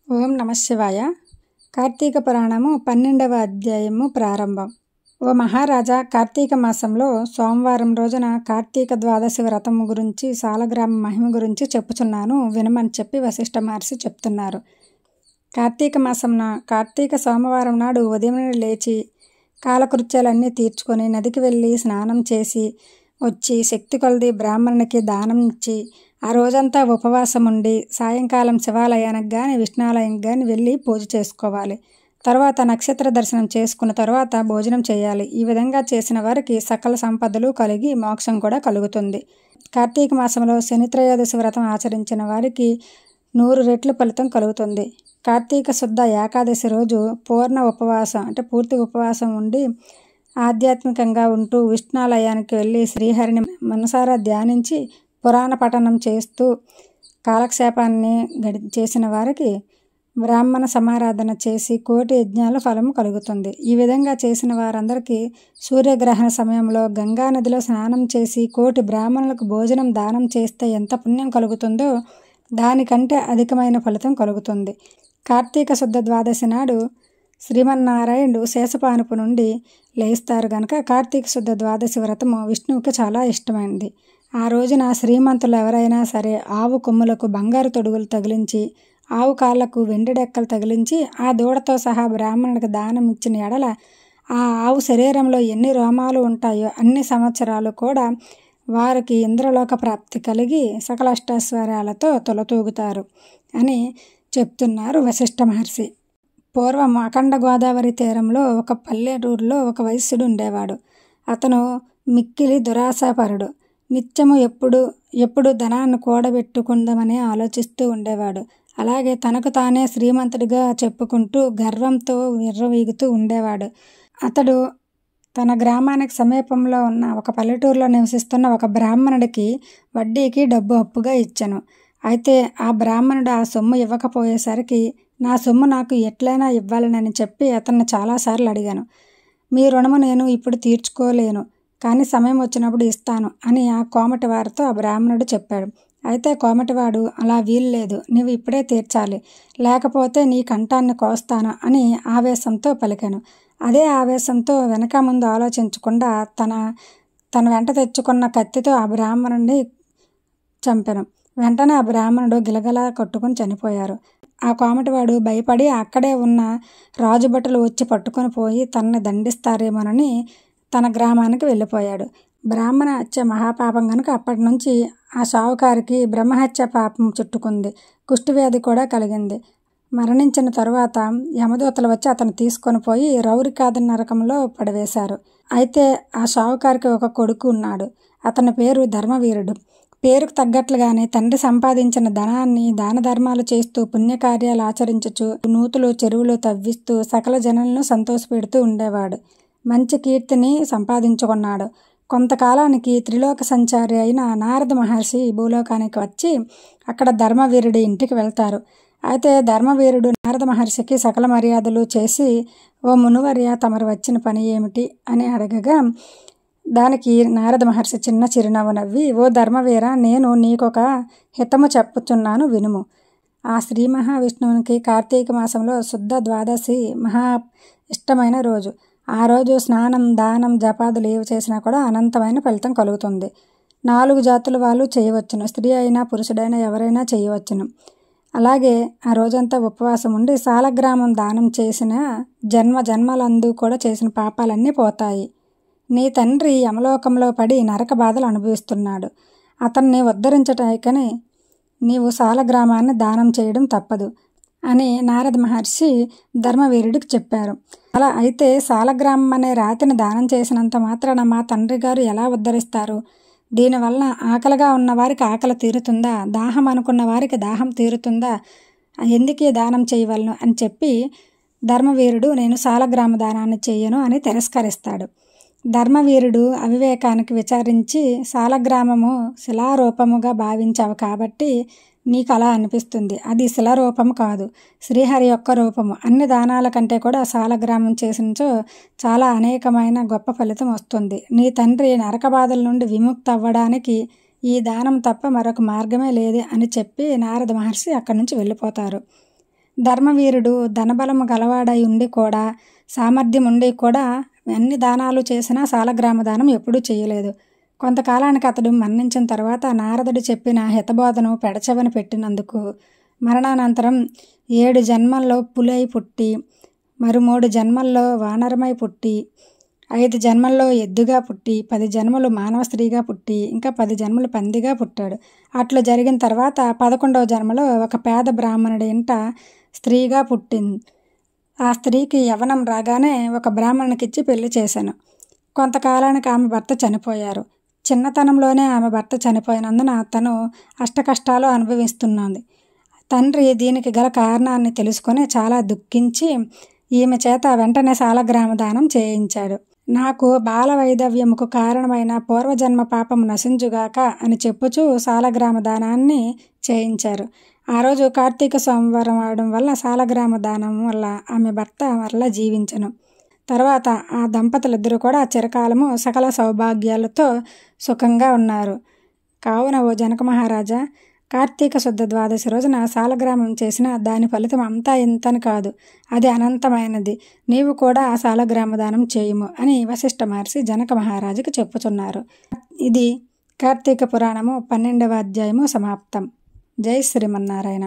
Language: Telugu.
ఓం నమశివాయ. కార్తీక పురాణము 12వ అధ్యాయము ప్రారంభం. ఓ మహారాజా, కార్తీక మాసంలో సోమవారం రోజున కార్తీక ద్వాదశి వ్రతము గురించి సాలగ్రామ మహిమ గురించి చెప్పుచున్నాను వినమని చెప్పి వశిష్ఠ మహర్షి చెప్తున్నారు. కార్తీక సోమవారం నాడు ఉదయం లేచి కాలకృత్యాలన్నీ తీర్చుకొని నదికి వెళ్ళి స్నానం చేసి వచ్చి శక్తి కొలది బ్రాహ్మణునికి దానం ఇచ్చి ఆ రోజంతా ఉపవాసం ఉండి సాయంకాలం శివాలయానికి కానీ విష్ణాలయానికి కానీ వెళ్ళి పూజ చేసుకోవాలి. తర్వాత నక్షత్ర దర్శనం చేసుకున్న తర్వాత భోజనం చేయాలి. ఈ విధంగా చేసిన వారికి సకల సంపదలు కలిగి మోక్షం కూడా కలుగుతుంది. కార్తీక మాసంలో శనిత్రయోదశి వ్రతం ఆచరించిన వారికి 100 రెట్లు ఫలితం కలుగుతుంది. కార్తీక శుద్ధ ఏకాదశి రోజు పూర్తి ఉపవాసం ఉండి ఆధ్యాత్మికంగా ఉంటూ విష్ణాలయానికి వెళ్ళి శ్రీహరిని మనసారా ధ్యానించి పురాణ పఠనం చేస్తూ కాలక్షేపాన్ని చేసిన వారికి బ్రాహ్మణ సమారాధన చేసి 1,000,000 యజ్ఞాల ఫలము కలుగుతుంది. ఈ విధంగా చేసిన వారందరికీ సూర్యగ్రహణ సమయంలో గంగా నదిలో స్నానం చేసి 1,000,000 బ్రాహ్మణులకు భోజనం దానం చేస్తే ఎంత పుణ్యం కలుగుతుందో దానికంటే అధికమైన ఫలితం కలుగుతుంది. కార్తీక శుద్ధ ద్వాదశి నాడు శ్రీమన్నారాయణుడు శేషపానుపు నుండి లేస్తారు గనక కార్తీక శుద్ధ ద్వాదశి వ్రతము విష్ణువుకి చాలా ఇష్టమైనది. ఆ రోజున శ్రీమంతులు ఎవరైనా సరే ఆవు కొమ్ములకు బంగారు తొడుగులు తగిలించి ఆవు కాళ్లకు వెండి డెక్కలు తగిలించి ఆ దూడతో సహా బ్రాహ్మణుడికి దానం ఇచ్చిన ఎడల ఆ ఆవు శరీరంలో ఎన్ని రోమాలు ఉంటాయో అన్ని సంవత్సరాలు కూడా వారికి ఇంద్రలోక ప్రాప్తి కలిగి సకల అష్టైశ్వర్యాలతో తొలతూగుతారు అని చెప్తున్నారు వశిష్ఠ మహర్షి. పూర్వం అఖండ గోదావరి తీరంలో ఒక పల్లెటూరులో ఒక వైశ్యుడు ఉండేవాడు. అతను మిక్కిలి దురాశాపరుడు. నిత్యము ఎప్పుడు ధనాన్ని కూడబెట్టుకుందామని ఆలోచిస్తూ ఉండేవాడు. అలాగే తనకు తానే శ్రీమంతుడిగా చెప్పుకుంటూ గర్వంతో విర్రవీగుతూ ఉండేవాడు. అతడు తన గ్రామానికి సమీపంలో ఉన్న ఒక పల్లెటూరులో నివసిస్తున్న ఒక బ్రాహ్మణుడికి వడ్డీకి డబ్బు అప్పుగా ఇచ్చెను. అయితే ఆ బ్రాహ్మణుడు ఆ సొమ్ము ఇవ్వకపోయేసరికి నా సొమ్ము నాకు ఎట్లయినా ఇవ్వాలని చెప్పి అతన్ని చాలాసార్లు అడిగాను. మీ రుణము నేను ఇప్పుడు తీర్చుకోలేను, కానీ సమయం వచ్చినప్పుడు ఇస్తాను అని ఆ కోమటి వారితో ఆ బ్రాహ్మణుడు చెప్పాడు. అయితే కోమటివాడు అలా వీల్లేదు, నీవు ఇప్పుడే తీర్చాలి, లేకపోతే నీ కంఠాన్ని కోస్తాను అని ఆవేశంతో పలికాను. అదే ఆవేశంతో వెనక ముందు ఆలోచించకుండా తన వెంట తెచ్చుకున్న కత్తితో ఆ బ్రాహ్మణుడిని చంపెను. వెంటనే ఆ బ్రాహ్మణుడు గిలగలా కొట్టుకుని చనిపోయారు. ఆ కోమటివాడు భయపడి అక్కడే ఉన్న రాజుభటులు వచ్చి పట్టుకొని పోయి తనని దండిస్తారేమోనని తన గ్రామానికి వెళ్ళిపోయాడు. బ్రాహ్మణ హత్య మహాపాపం కనుక అప్పటి నుంచి ఆ షావుకారికి బ్రహ్మహత్య పాపం చుట్టుకుంది. కుష్ఠవ్యాధి కూడా కలిగింది. మరణించిన తరువాత యమదూతలు వచ్చి అతను తీసుకొని పోయి రౌరికాద నరకంలో పడవేశారు. అయితే ఆ షావుకారికి ఒక కొడుకు ఉన్నాడు. అతని పేరు ధర్మవీరుడు. పేరుకు తగ్గట్లుగానే తండ్రి సంపాదించిన ధనాన్ని దాన ధర్మాలు చేస్తూ పుణ్యకార్యాలు ఆచరించుచు నూతులు చెరువులు తవ్విస్తూ సకల జనులను సంతోషపెడుతూ ఉండేవాడు. మంచి కీర్తిని సంపాదించుకున్నాడు. కొంతకాలానికి త్రిలోక సంచారి అయిన నారద మహర్షి భూలోకానికి వచ్చి అక్కడ ధర్మవీరుడి ఇంటికి వెళ్తారు. అయితే ధర్మవీరుడు నారద మహర్షికి సకల మర్యాదలు చేసి, ఓ మునువర్య, తమరు వచ్చిన పని ఏమిటి అని అడగగా దానికి నారద మహర్షి చిన్న చిరునవ్వు నవ్వి, ఓ ధర్మవీర, నేను నీకొక హితము చెప్పుచున్నాను వినుము. ఆ శ్రీ మహావిష్ణువునికి కార్తీక మాసంలో శుద్ధ ద్వాదశి మహా ఇష్టమైన రోజు. ఆ రోజు స్నానం, దానం, జపాదులు ఏవి చేసినా కూడా అనంతమైన ఫలితం కలుగుతుంది. 4 జాతుల వాళ్ళు చేయవచ్చును. స్త్రీ అయినా పురుషుడైనా ఎవరైనా చేయవచ్చును. అలాగే ఆ రోజంతా ఉపవాసం ఉండి సాలగ్రామం దానం చేసిన జన్మలందు కూడా చేసిన పాపాలన్నీ పోతాయి. నీ తండ్రి యమలోకంలో పడి నరక బాధలు అనుభవిస్తున్నాడు. అతన్ని ఉద్ధరించటానికని నీవు సాలగ్రామాన్ని దానం చేయడం తప్పదు అని నారద మహర్షి ధర్మవీరుడికి చెప్పారు. అలా అయితే సాలగ్రామం అనే రాతిని దానం చేసినంత మాత్రాన మా తండ్రి గారు ఎలా ఉద్ధరిస్తారు? దీనివలన ఆకలిగా ఉన్న వారికి ఆకలి తీరుతుందా? దాహం అనుకున్న వారికి దాహం తీరుతుందా? ఎందుకే దానం చేయవలను అని చెప్పి ధర్మవీరుడు నేను సాలగ్రామ దానాన్ని చెయ్యను అని తిరస్కరిస్తాడు. ధర్మవీరుడు అవివేకానికి విచారించి, సాలగ్రామము శిలారూపముగా భావించావు కాబట్టి నీకు అలా అనిపిస్తుంది. అది శిలారూపము కాదు, శ్రీహరి యొక్క రూపము. అన్ని దానాల కంటే కూడా సాలగ్రామం చేసినచో చాలా అనేకమైన గొప్ప ఫలితం వస్తుంది. నీ తండ్రి నరక బాధల నుండి విముక్తి అవ్వడానికి ఈ దానం తప్ప మరొక మార్గమే లేదు అని చెప్పి నారద మహర్షి అక్కడి నుంచి వెళ్ళిపోతారు. ధర్మవీరుడు ధనబలము గలవాడై ఉండి కూడా, సామర్థ్యం ఉండి కూడా అన్ని దానాలు చేసినా సాలగ్రామ దానం ఎప్పుడూ చేయలేదు. కొంతకాలానికి అతడు మరణించిన తర్వాత నారదుడు చెప్పిన హితబోధను పెడచెవిన పెట్టినందుకు మరణానంతరం 7 జన్మల్లో పులై పుట్టి, మరి 3 జన్మల్లో వానరమై పుట్టి, 5 జన్మల్లో ఎద్దుగా పుట్టి, 10 జన్మలు మానవ స్త్రీగా పుట్టి, ఇంకా 10 జన్మలు పందిగా పుట్టాడు. అట్లు జరిగిన తర్వాత 11వ జన్మలో ఒక పేద బ్రాహ్మణుడి ఇంట స్త్రీగా పుట్టింది. ఆ స్త్రీకి యవ్వనం రాగానే ఒక బ్రాహ్మణునికిచ్చి పెళ్లి చేశాను. కొంతకాలానికి ఆమె భర్త చనిపోయారు. చిన్నతనంలోనే ఆమె భర్త చనిపోయినందున తను అష్టకష్టాలు అనుభవిస్తున్నది. తండ్రి దీనికి గల కారణాన్ని తెలుసుకొని చాలా దుఃఖించి ఈమె చేత వెంటనే సాలగ్రామ దానం చేయించాడు. నాకు బాల వైధవ్యముకు కారణమైన పూర్వజన్మ పాపం నశించుగాక అని చెప్పుచూ సాలగ్రామ దానాన్ని చేయించారు. ఆ రోజు కార్తీక సోమవారం అవడం వల్ల సాలగ్రామ దానం వల్ల ఆమె భర్త మరలా జీవించను. తర్వాత ఆ దంపతులిద్దరూ కూడా చిరకాలము సకల సౌభాగ్యాలతో సుఖంగా ఉన్నారు. కావున ఓ జనక మహారాజా, కార్తీక శుద్ధ ద్వాదశి రోజున సాలగ్రామం చేసిన దాని ఫలితం అంతా ఇంతని కాదు, అది అనంతమైనది. నీవు కూడా ఆ సాలగ్రామ దానం చేయుము అని వశిష్ఠ మహర్షి జనక మహారాజుకు చెప్పుచున్నారు. ఇది కార్తీక పురాణము 12వ అధ్యాయము సమాప్తం. జై శ్రీమన్నారాయణ.